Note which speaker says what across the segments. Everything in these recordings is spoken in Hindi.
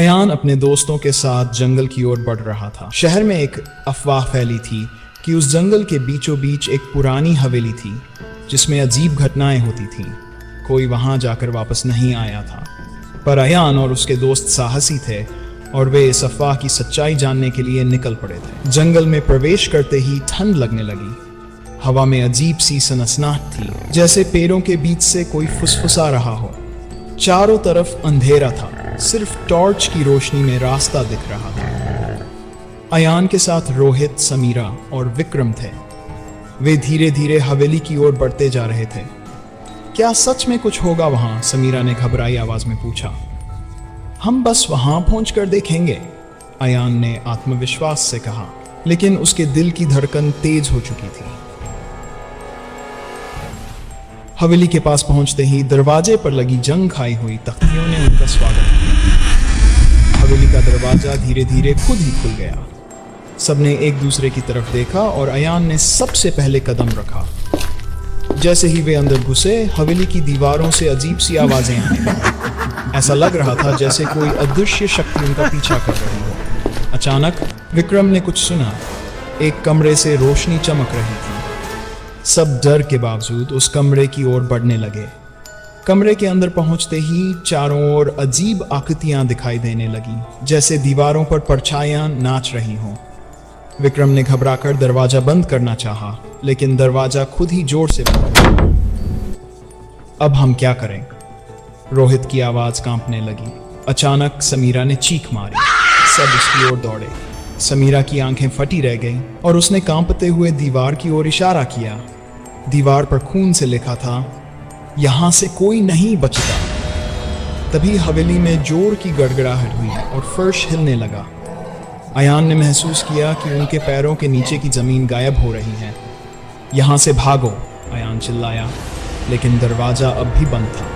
Speaker 1: अयान अपने दोस्तों के साथ जंगल की ओर बढ़ रहा था। शहर में एक अफवाह फैली थी कि उस जंगल के बीचों बीच एक पुरानी हवेली थी जिसमें अजीब घटनाएं होती थीं। कोई वहां जाकर वापस नहीं आया था, पर अयान और उसके दोस्त साहसी थे और वे इस अफवाह की सच्चाई जानने के लिए निकल पड़े थे। जंगल में प्रवेश करते ही ठंड लगने लगी। हवा में अजीब सी सनसनाहट थी, जैसे पेड़ों के बीच से कोई फुसफुसा रहा हो। चारों तरफ अंधेरा था, सिर्फ टॉर्च की रोशनी में रास्ता दिख रहा था। अयान के साथ रोहित, समीरा और विक्रम थे। वे धीरे धीरे हवेली की ओर बढ़ते जा रहे थे। क्या सच में कुछ होगा वहां? समीरा ने घबराई आवाज में पूछा। हम बस वहां पहुंचकर देखेंगे, अयान ने आत्मविश्वास से कहा, लेकिन उसके दिल की धड़कन तेज हो चुकी थी। हवेली के पास पहुंचते ही दरवाजे पर लगी जंग खाई हुई तख्तियों ने उनका स्वागत किया। हवेली का दरवाजा धीरे धीरे खुद ही खुल गया। सबने एक दूसरे की तरफ देखा और अयान ने सबसे पहले कदम रखा। जैसे ही वे अंदर घुसे, हवेली की दीवारों से अजीब सी आवाजें आने लगीं। ऐसा लग रहा था जैसे कोई अदृश्य शक्ति उनका पीछा कर रही हो। अचानक विक्रम ने कुछ सुना। एक कमरे से रोशनी चमक रही थी। सब डर के बावजूद उस कमरे की ओर बढ़ने लगे। कमरे के अंदर पहुंचते ही चारों ओर अजीब आकृतियां दिखाई देने लगी, जैसे दीवारों पर परछाइयां नाच रही हों। विक्रम ने घबराकर दरवाजा बंद करना चाहा, लेकिन दरवाजा खुद ही जोर से बंद हो गया। अब हम क्या करें? रोहित की आवाज कांपने लगी। अचानक समीरा ने चीख मारी। सब उसकी ओर दौड़े। समीरा की आंखें फटी रह गईं और उसने कांपते हुए दीवार की ओर इशारा किया। दीवार पर खून से लिखा था, यहां से कोई नहीं बचता। तभी हवेली में जोर की गड़गड़ाहट हुई और फर्श हिलने लगा। अयान ने महसूस किया कि उनके पैरों के नीचे की जमीन गायब हो रही है। यहां से भागो, अयान चिल्लाया, लेकिन दरवाजा अब भी बंद था।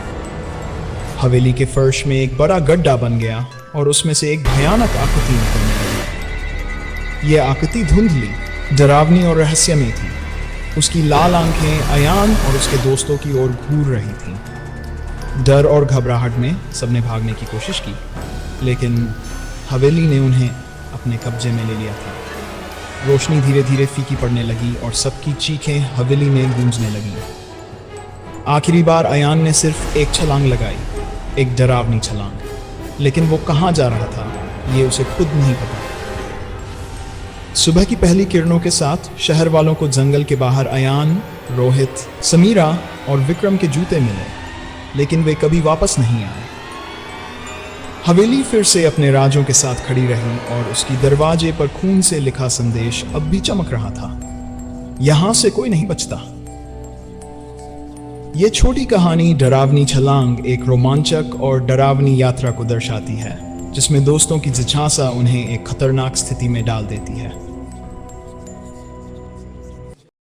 Speaker 1: हवेली के फर्श में एक बड़ा गड्ढा बन गया और उसमें से एक भयानक आकृति निकलने लगी। यह आकृति धुंधली, डरावनी और रहस्यमयी थी। उसकी लाल आंखें अयान और उसके दोस्तों की ओर घूर रही थीं। डर और घबराहट में सबने भागने की कोशिश की, लेकिन हवेली ने उन्हें अपने कब्जे में ले लिया था। रोशनी धीरे धीरे फीकी पड़ने लगी और सबकी चीखें हवेली में गूंजने लगीं। आखिरी बार अयान ने सिर्फ एक छलांग लगाई, एक डरावनी छलांग, लेकिन वो कहाँ जा रहा था ये उसे खुद नहीं पता। सुबह की पहली किरणों के साथ शहर वालों को जंगल के बाहर अयान, रोहित, समीरा और विक्रम के जूते मिले, लेकिन वे कभी वापस नहीं आए। हवेली फिर से अपने राजों के साथ खड़ी रही और उसकी दरवाजे पर खून से लिखा संदेश अब भी चमक रहा था, यहां से कोई नहीं बचता। यह छोटी कहानी डरावनी छलांग एक रोमांचक और डरावनी यात्रा को दर्शाती है, जिसमें दोस्तों की जिज्ञासा उन्हें एक खतरनाक स्थिति में डाल देती है।